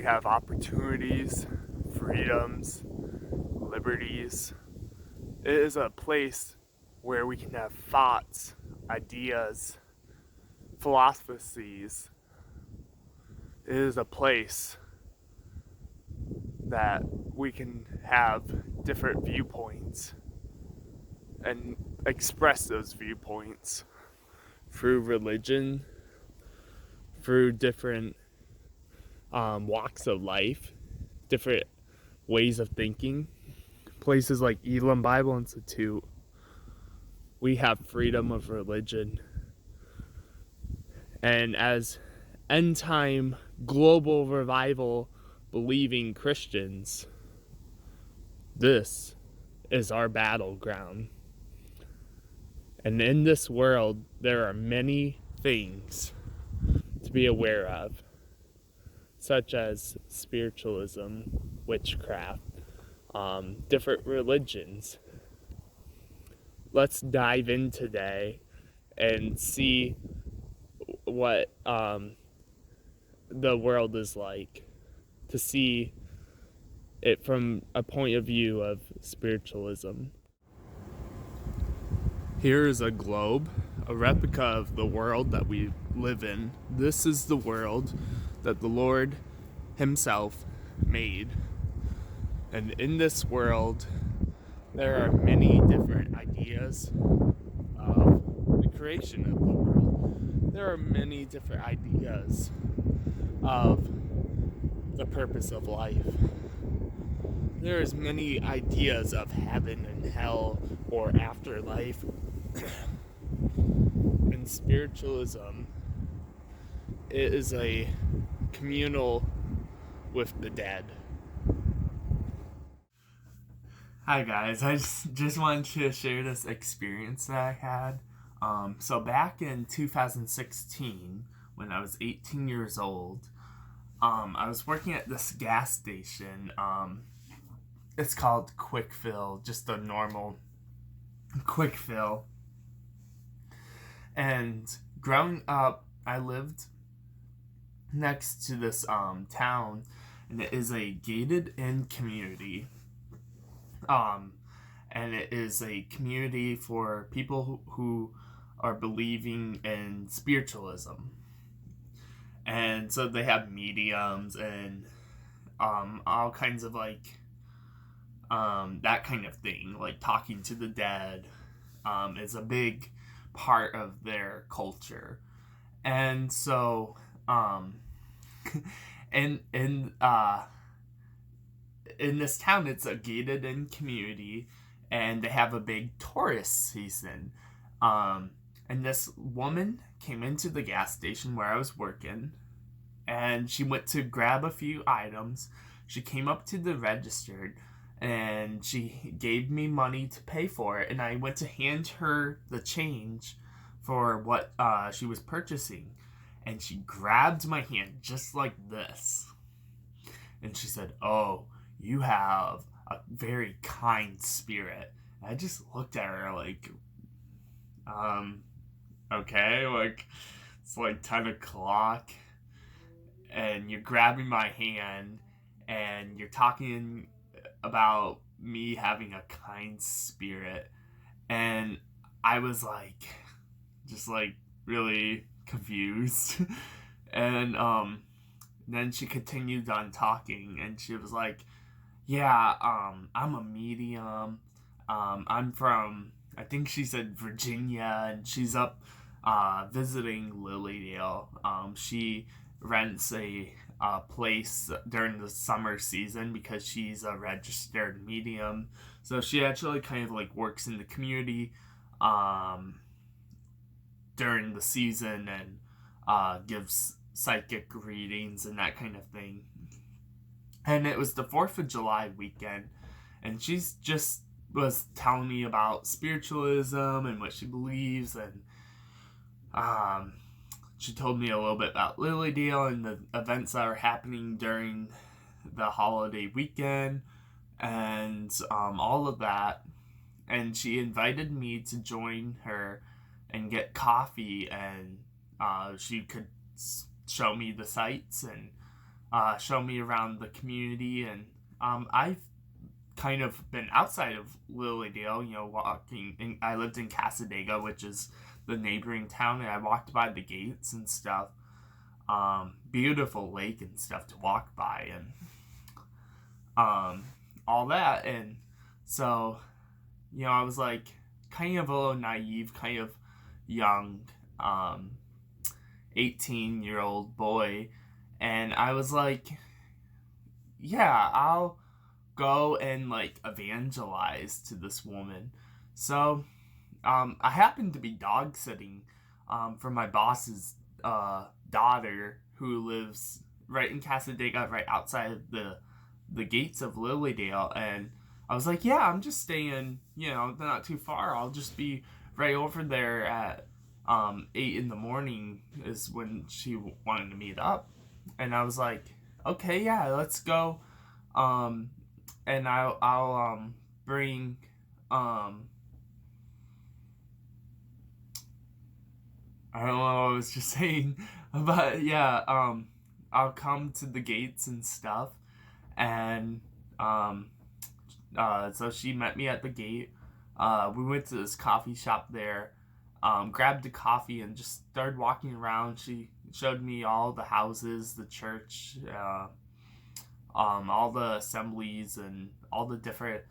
have opportunities, freedoms, liberties. It is a place where we can have thoughts, ideas, philosophies. It is a place that we can have different viewpoints and express those viewpoints through religion, through different walks of life, different ways of thinking. Places like Elam Bible Institute, we have freedom of religion. And as end time global revival believing Christians, this is our battleground. And in this world, there are many things to be aware of, such as spiritualism, witchcraft, different religions. Let's dive in today and see what the world is like, to see it from a point of view of spiritualism. Here is a globe, a replica of the world that we live in. This is the world that the Lord Himself made. And in this world, there are many different ideas of the creation of the world. There are many different ideas of the purpose of life. There's many ideas of heaven and hell or afterlife. And spiritualism is a communal with the dead. Hi guys, I just wanted to share this experience that I had. So back in 2016, when I was 18 years old, I was working at this gas station. It's called Quick Fill, just a normal Quick Fill. And growing up, I lived next to this town, and it is a gated-in community. And it is a community for people who are believing in spiritualism. And so they have mediums and all kinds of that kind of thing, like talking to the dead is a big part of their culture. And so in this town, it's a gated in community, and they have a big tourist season. And this woman came into the gas station where I was working, and she went to grab a few items. She came up to the register, and she gave me money to pay for it, and I went to hand her the change for what she was purchasing. And she grabbed my hand just like this. And she said, "Oh, you have a very kind spirit." And I just looked at her like, okay, like, it's like 10 o'clock, and you're grabbing my hand, and you're talking about me having a kind spirit. And I was like, just like really confused. And then she continued on talking, and she was like, "Yeah, I'm a medium. I'm from," I think she said, Virginia, and she's up visiting Lilydale. She rents a place during the summer season because she's a registered medium. So she actually kind of like works in the community during the season and gives psychic readings and that kind of thing. And it was the 4th of July weekend, and she's just was telling me about spiritualism and what she believes, and she told me a little bit about Lilydale and the events that are happening during the holiday weekend, and all of that. And she invited me to join her and get coffee, and she could show me the sights and show me around the community. And I've kind of been outside of Lilydale, walking. I lived in Cassadaga, which is the neighboring town, and I walked by the gates and stuff. Beautiful lake and stuff to walk by, and all that. And so, I was like kind of a little naive, kind of young, 18-year-old boy, and I was like, yeah, I'll go and like evangelize to this woman. So I happened to be dog sitting for my boss's daughter, who lives right in Cassadaga, right outside of the gates of Lilydale. And I was like, yeah, I'm just staying, not too far. I'll just be right over there at 8 in the morning is when she wanted to meet up. And I was like, okay, yeah, let's go. And I'll bring I don't know what I was just saying, but yeah, I'll come to the gates and stuff. And so she met me at the gate. We went to this coffee shop there, grabbed a coffee, and just started walking around. She showed me all the houses, the church, all the assemblies, and all the different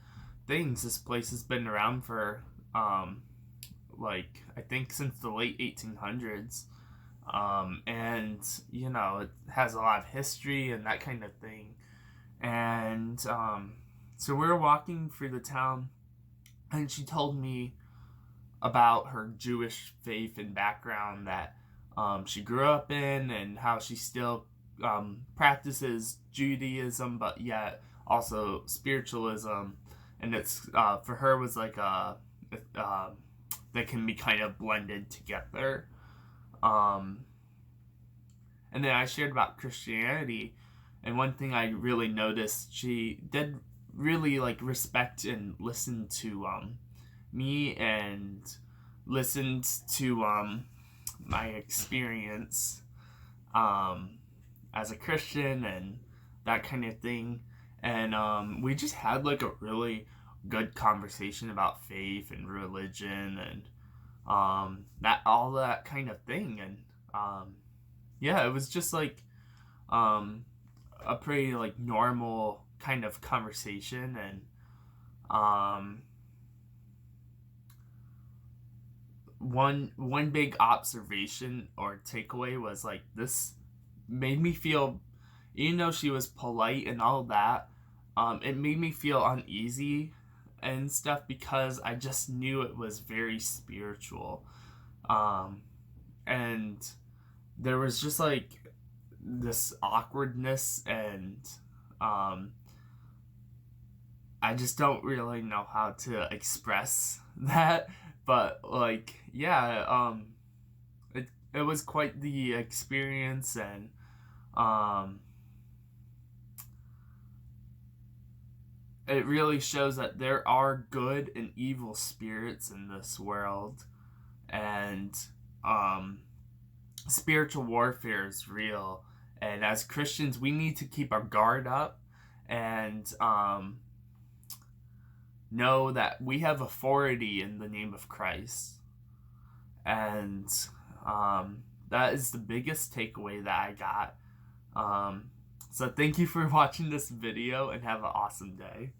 things. This place has been around for I think since the late 1800s. And it has a lot of history and that kind of thing. And so we were walking through the town, and she told me about her Jewish faith and background that she grew up in, and how she still practices Judaism, but yet also spiritualism. And it's for her was like that can be kind of blended together. And then I shared about Christianity, and one thing I really noticed, she did really like respect and listen to me, and listened to my experience as a Christian and that kind of thing. And we just had like a really good conversation about faith and religion, and that all that kind of thing. And yeah, it was just like a pretty like normal kind of conversation. And one big observation or takeaway was like, this made me feel, even though she was polite and all that, it made me feel uneasy and stuff, because I just knew it was very spiritual. And there was just like this awkwardness, and I just don't really know how to express that. But like, yeah, it was quite the experience. And it really shows that there are good and evil spirits in this world, and spiritual warfare is real. And as Christians, we need to keep our guard up, and know that we have authority in the name of Christ. And that is the biggest takeaway that I got. So thank you for watching this video, and have an awesome day.